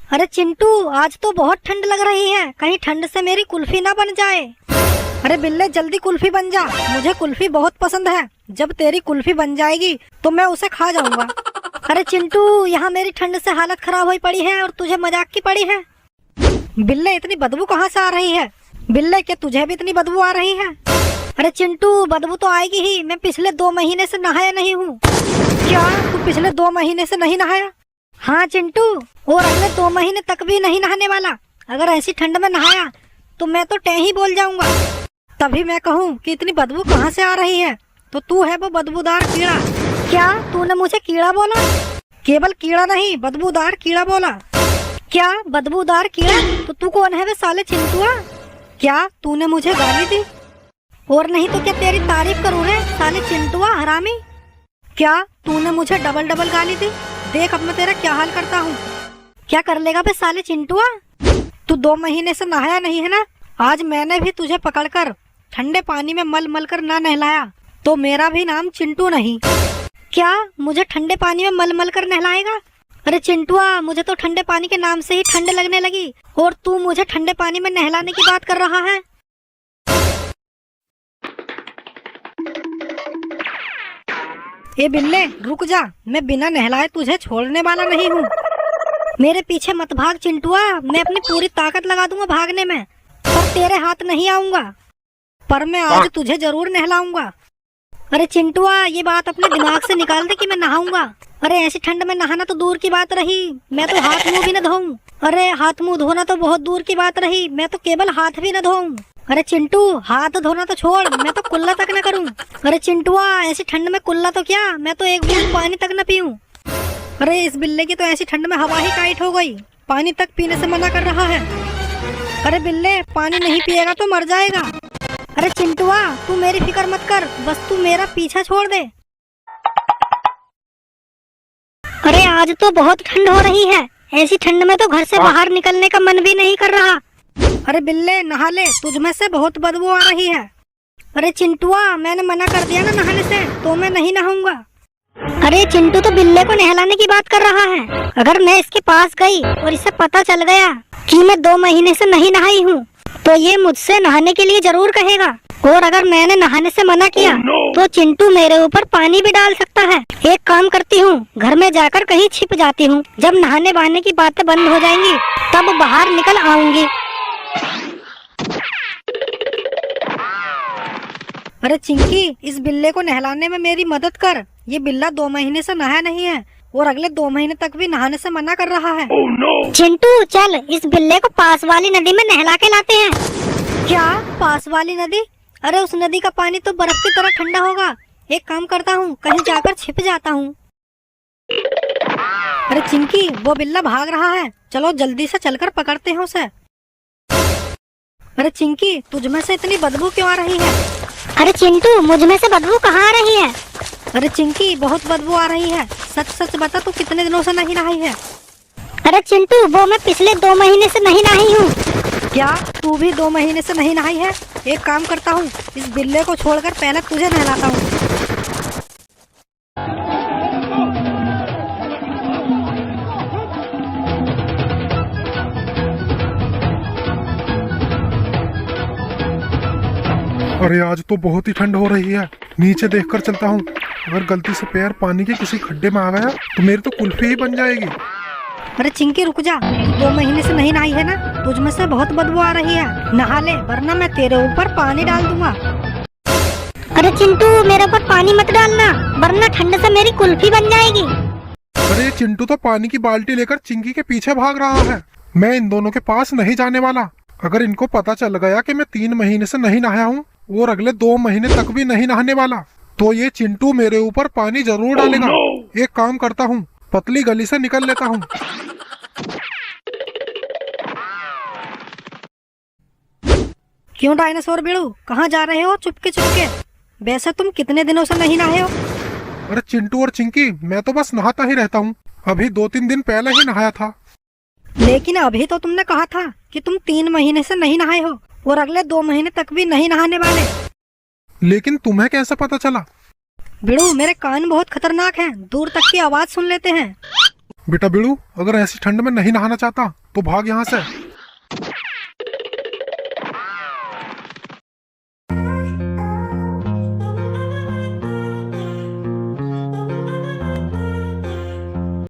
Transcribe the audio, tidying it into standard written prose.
अरे चिंटू, आज तो बहुत ठंड लग रही है, कहीं ठंड से मेरी कुल्फी ना बन जाए। अरे बिल्ले, जल्दी कुल्फी बन जा, मुझे कुल्फी बहुत पसंद है। जब तेरी कुल्फी बन जाएगी तो मैं उसे खा जाऊंगा। अरे चिंटू, यहाँ मेरी ठंड से हालत खराब हुई पड़ी है और तुझे मजाक की पड़ी है। बिल्ले, इतनी बदबू कहाँ से आ रही है? बिल्ले, क्या तुझे भी इतनी बदबू आ रही है? अरे चिंटू, बदबू तो आएगी ही, मैं पिछले 2 महीने से नहाया नहीं हूँ। क्या तू पिछले 2 महीने से नहीं नहाया? हाँ चिंटू, और अगले 2 महीने तक भी नहीं नहाने वाला। अगर ऐसी ठंड में नहाया तो मैं तो टे ही बोल जाऊंगा। तभी मैं कहूँ कि इतनी बदबू कहाँ से आ रही है, तो तू है वो बदबूदार कीड़ा। क्या तूने मुझे कीड़ा बोला? केवल कीड़ा नहीं, बदबूदार कीड़ा बोला। क्या बदबूदार कीड़ा? तो तू कौन है वे साले चिंटुआ? क्या तूने मुझे गाली दी? और नहीं तो क्या तेरी तारीफ करूँ रे साले चिंटुआ हरामी? क्या तूने मुझे डबल डबल गाली दी? देख अब मैं तेरा क्या हाल करता हूँ। क्या कर लेगा बे साले चिंटुआ? तू 2 महीने से नहाया नहीं है ना? आज मैंने भी तुझे पकड़कर ठंडे पानी में मल मल कर ना नहलाया तो मेरा भी नाम चिंटू नहीं। क्या मुझे ठंडे पानी में मल मल कर नहलाएगा? अरे चिंटुआ, मुझे तो ठंडे पानी के नाम से ही ठंड लगने लगी और तू मुझे ठंडे पानी में नहलाने की बात कर रहा है। ए बिल्ले, रुक जा, मैं बिना नहलाए तुझे छोड़ने वाला नहीं हूँ। मेरे पीछे मत भाग चिंटुआ, मैं अपनी पूरी ताकत लगा दूंगा भागने में, पर तेरे हाथ नहीं आऊंगा। पर मैं आज तुझे जरूर नहलाऊंगा। अरे चिंटुआ, ये बात अपने दिमाग से निकाल दे कि मैं नहाऊंगा। अरे ऐसी ठंड में नहाना तो दूर की बात रही, मैं तो हाथ मुंह भी न धोऊं। अरे हाथ मुंह धोना तो बहुत दूर की बात रही, मैं तो केवल हाथ भी न धोऊं। अरे चिंटू, हाथ धोना तो छोड़, मैं तो कुल्ला तक न करूं। अरे चिंटुआ, ऐसी ठंड में कुल्ला तो क्या, मैं तो एक बूंद पानी तक न पीऊं। अरे इस बिल्ले की तो ऐसी ठंड में हवा ही टाइट हो गई, पानी तक पीने से मना कर रहा है। अरे बिल्ले, पानी नहीं पिएगा तो मर जाएगा। अरे चिंटुआ, तू मेरी फिक्र मत कर, बस तू मेरा पीछा छोड़ दे। अरे आज तो बहुत ठंड हो रही है, ऐसी ठंड में तो घर से बाहर निकलने का मन भी नहीं कर रहा। अरे बिल्ले, नहा ले, तुझ में से बहुत बदबू आ रही है। अरे चिंटुआ, मैंने मना कर दिया ना नहाने से, तो मैं नहीं नहाऊंगा। अरे चिंटू तो बिल्ले को नहलाने की बात कर रहा है। अगर मैं इसके पास गई और इसे पता चल गया कि मैं 2 महीने से नहीं नहाई हूँ तो ये मुझसे नहाने के लिए जरूर कहेगा। और अगर मैंने नहाने से मना किया तो चिंटू मेरे ऊपर पानी भी डाल सकता है। एक काम करती हूँ, घर में जाकर कहीं छिप जाती हूँ, जब नहाने बहाने की बातें बंद हो जाएंगी तब बाहर निकल आऊंगी। अरे चिंकी, इस बिल्ले को नहलाने में मेरी मदद कर। ये बिल्ला 2 महीने से नहाया नहीं है और अगले 2 महीने तक भी नहाने से मना कर रहा है। चिंटू चल, इस बिल्ले को पास वाली नदी में नहला के लाते हैं। क्या पास वाली नदी? अरे उस नदी का पानी तो बर्फ की तरह ठंडा होगा। एक काम करता हूँ, कहीं जाकर छिप जाता हूँ। अरे चिंकी, वो बिल्ला भाग रहा है, चलो जल्दी से चलकर पकड़ते हैं उसे। अरे चिंकी, तुझमें से इतनी बदबू क्यों आ रही है? अरे चिंटू, मुझ में से बदबू कहाँ आ रही है? अरे चिंकी, बहुत बदबू आ रही है, सच सच बता, तू कितने दिनों से नहीं नहाई है? अरे चिंटू, वो मैं पिछले 2 महीने से नहीं नहाई हूँ। क्या तू भी 2 महीने से नहीं नहाई है? एक काम करता हूँ, इस बिल्ले को छोड़कर पहले तुझे नहलाता हूँ। अरे आज तो बहुत ही ठंड हो रही है, नीचे देखकर चलता हूँ। अगर गलती से पैर पानी के किसी खड्डे में आ गया तो मेरी तो कुल्फी ही बन जाएगी। अरे चिंकी रुक जा, 2 महीने से नहीं नहाई है ना, तुझ में से बहुत बदबू आ रही है, नहा ले वरना मैं तेरे ऊपर पानी डाल दूंगा। अरे चिंटू, मेरे ऊपर पानी मत डालना वरना ठंड से मेरी कुल्फी बन जाएगी। अरे चिंटू तो पानी की बाल्टी लेकर चिंकी के पीछे भाग रहा है, मैं इन दोनों के पास नहीं जाने वाला। अगर इनको पता चल गया कि मैं 3 महीने से नहीं नहाया हूँ और अगले 2 महीने तक भी नहीं नहाने वाला तो ये चिंटू मेरे ऊपर पानी जरूर डालेगा। एक काम करता हूँ, पतली गली से निकल लेता हूँ। क्यों डायनासोर बिड़ू, कहाँ जा रहे हो चुपके चुपके? वैसे तुम कितने दिनों से नहीं नहाए हो? अरे चिंटू और चिंकी, मैं तो बस नहाता ही रहता हूँ, अभी 2-3 दिन पहले ही नहाया था। लेकिन अभी तो तुमने कहा था कि तुम 3 महीने से नहीं नहाए हो और अगले 2 महीने तक भी नहीं नहाने वाले। लेकिन तुम्हें कैसे पता चला? बिड़ू, मेरे कान बहुत खतरनाक हैं, दूर तक की आवाज सुन लेते हैं। बेटा बिड़ू, अगर ऐसी ठंड में नहीं नहाना चाहता तो भाग यहाँ से।